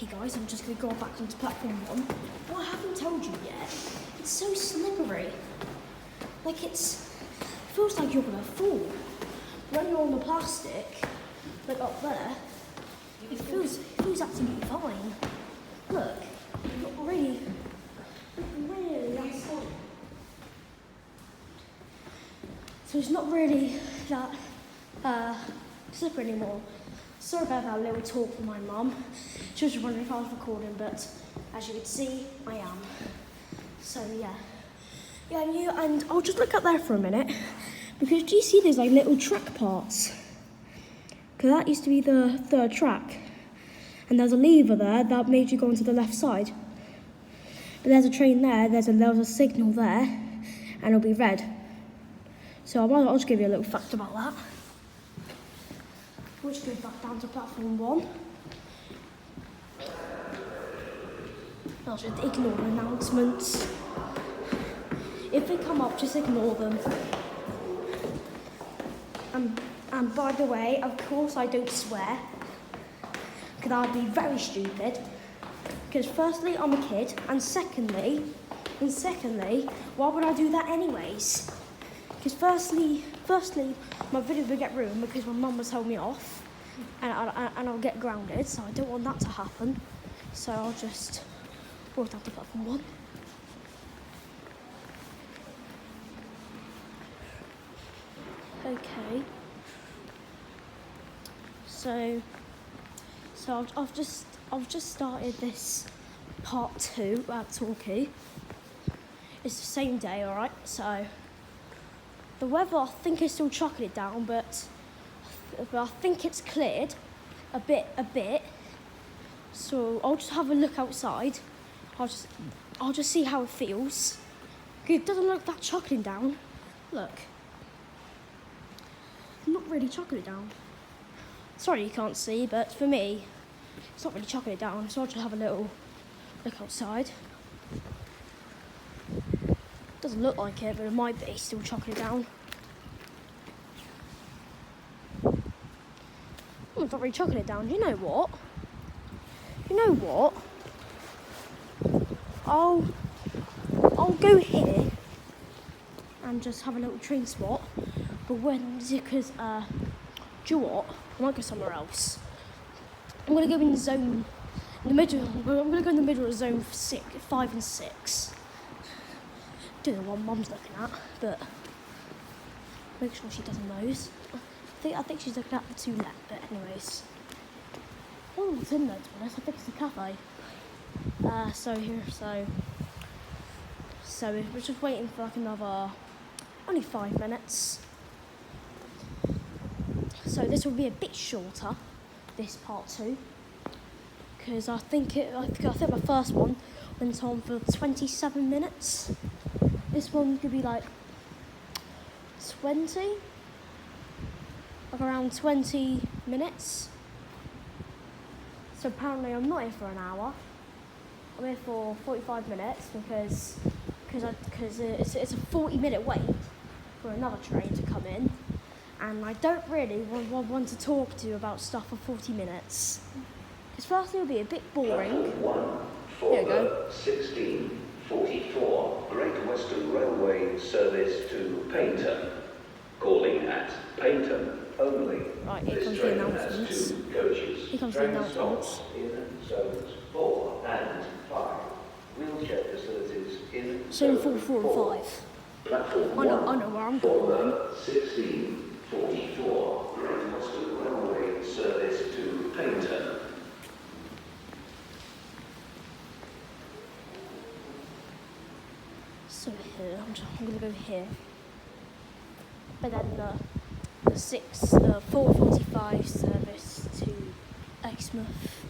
Okay guys, I'm just going to go back onto platform 1. What I haven't told you yet, it's so slippery. Like it feels like you're going to fall. When you're on the plastic, like up there, it feels absolutely fine. Look, really nice. So it's not really that slippery anymore. Sorry about that little talk from my mum. She was wondering if I was recording, but as you can see, I am. So yeah. And I'll just look up there for a minute, because do you see these like little track parts? Because that used to be the third track. And there's a lever there that made you go onto the left side. But there's a train there, there's a signal there, and it'll be red. So I'll just give you a little fact about that. We'll just go back down to platform 1. I'll just ignore the announcements. If they come up, just ignore them. And by the way, of course I don't swear, because that would be very stupid. Because firstly, I'm a kid, and secondly, why would I do that anyways? Because firstly, my video will get ruined because my mum will tell me off, and I'll get grounded. So I don't want that to happen. So I'll just walk down to platform 1. Okay. So I've just started this part 2 at Torquay. It's the same day, alright? So the weather, I think, is still chucking it down, but I think it's cleared a bit. So I'll just have a look outside. I'll just see how it feels. It doesn't look that chuckling down. Look. Not really chucking it down. Sorry you can't see, but for me, it's not really chucking it down. So I'll just have a little look outside. Doesn't look like it, but it might be still chucking it down. Oh, it's not really chucking it down. You know what? I'll go here and just have a little train spot. But because do you know what? I might go somewhere else. I'm gonna go in the zone, in the middle. I'm gonna go in the middle of zone 5 and 6. Don't know what Mum's looking at, but make sure she doesn't nose. I think she's looking at the 2 left, but anyways. I don't know what's in there, to be honest. I think it's a cafe. So we're just waiting for like another, only 5 minutes. So this will be a bit shorter, this part 2, because I think my first one went on for 27 minutes. This one could be like 20, like around 20 minutes. So apparently I'm not here for an hour. I'm here for 45 minutes because it's a 40-minute wait for another train to come in, and I don't really want to talk to you about stuff for 40 minutes. Because firstly, it'll be a bit boring. Here we go. 1644 Great Western Railway service to Paynton. Calling at Paynton only. Right, here comes the announcements. Here comes the announcements. In zones 4 and 5. Wheelchair facilities in Zone 4, 4 and 5. Platform I know where I'm going then. 1644 Great Western Railway service to Paynton. So here, I'm going to go here. But then the 4:45 service to Exmouth.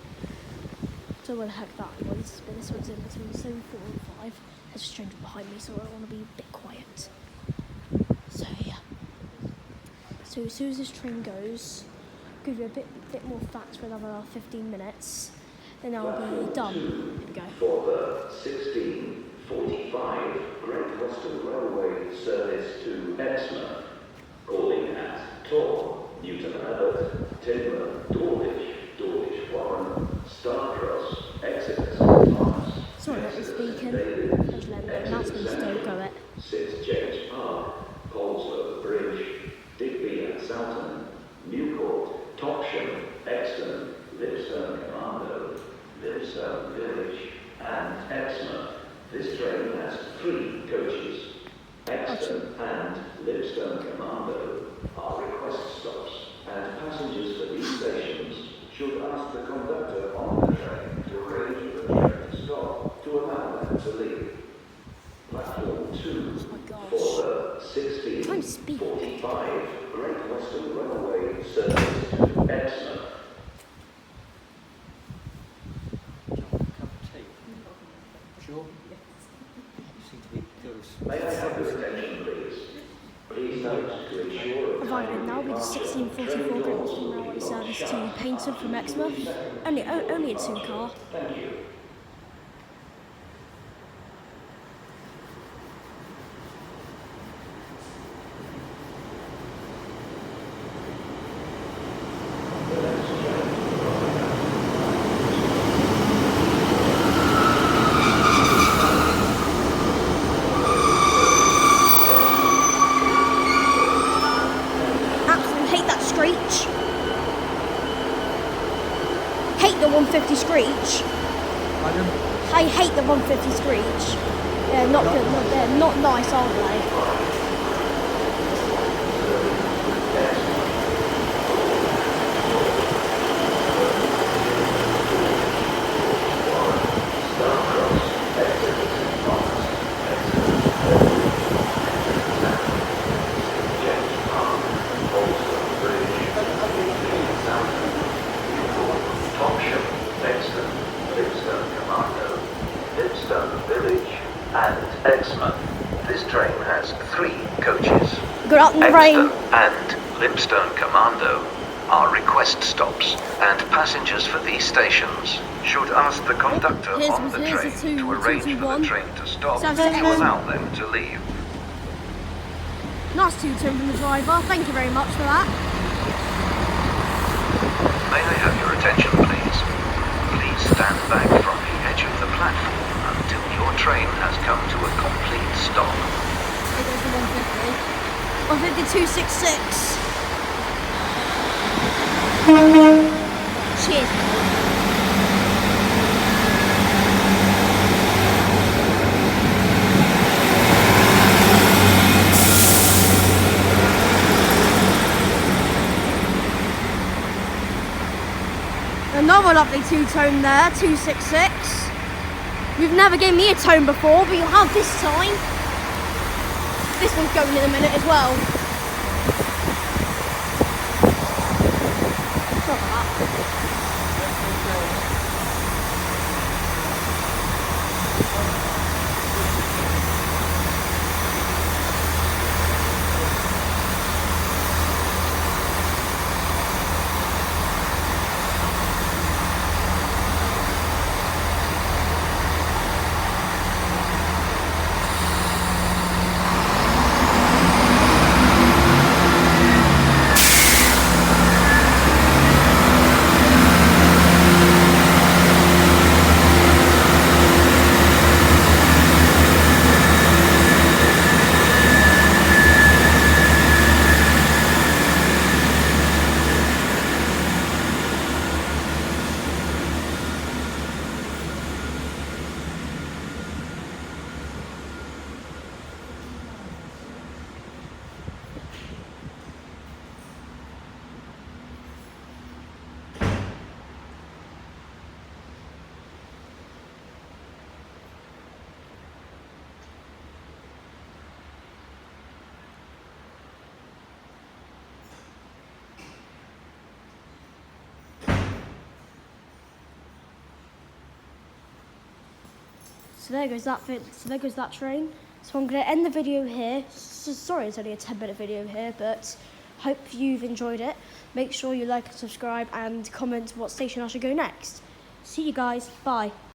Don't know where the heck that was, but this one's in between zone 4 and 5. There's a stranger behind me, so I want to be a bit quiet. So yeah. So as soon as this train goes, I'll give you a bit more facts for another 15 minutes. Then I'll be done. Here we go. For the 1645 Great Western Railway service to Exmouth. Calling at Torquay, Newton Abbot, Tidmouth, Dawlish, Warren, Starcross, Please don't go it. St James Park, Polesworth Bridge, Digby and Salton, Newport, Topsham, Exton, Lipstone Commando, Lipstone Village, and Exmouth. This train has 3 coaches. Exton and Lipstone Commando are request stops, and passengers for these stations should ask the conductor on the train to arrange for the train to stop to allow them to leave. Platform 2 for the 16:45 Great Western Railway service to Exmouth. Sure? You seem to be close. May I have your attention, please? Please note to ensure Arriving now with the 1644 Great Western Railway service to Paynton from Exmouth. Only a 2-car. Thank you. Absolutely hate that screech. Hate the 150 screech. Pardon? I hate the 150 screech. They're not good. They're not nice, are they? Topsham, Exton, Lipstone Commando, Lipstone Village, and Exmouth. This train has 3 coaches. Got out in the rain. Exton and Lipstone Commando are request stops, and passengers for these stations should ask the conductor on the here's train the to arrange for the 221. train to stop Sounds to like allow them to leave. Nice 2-tone from the driver. Thank you very much for that. May I have your attention, please? Please stand back from the edge of the platform until your train has come to a complete stop. It goes to 150. 150 266. Cheers. Another lovely 2-tone there, 266. You've never given me a tone before, but you'll have this time. This one's going in a minute as well. Sorry about that. So there goes that bit. So there goes that train. So I'm going to end the video here. So sorry, it's only a 10-minute video here, but hope you've enjoyed it. Make sure you like and subscribe and comment what station I should go next. See you guys. Bye.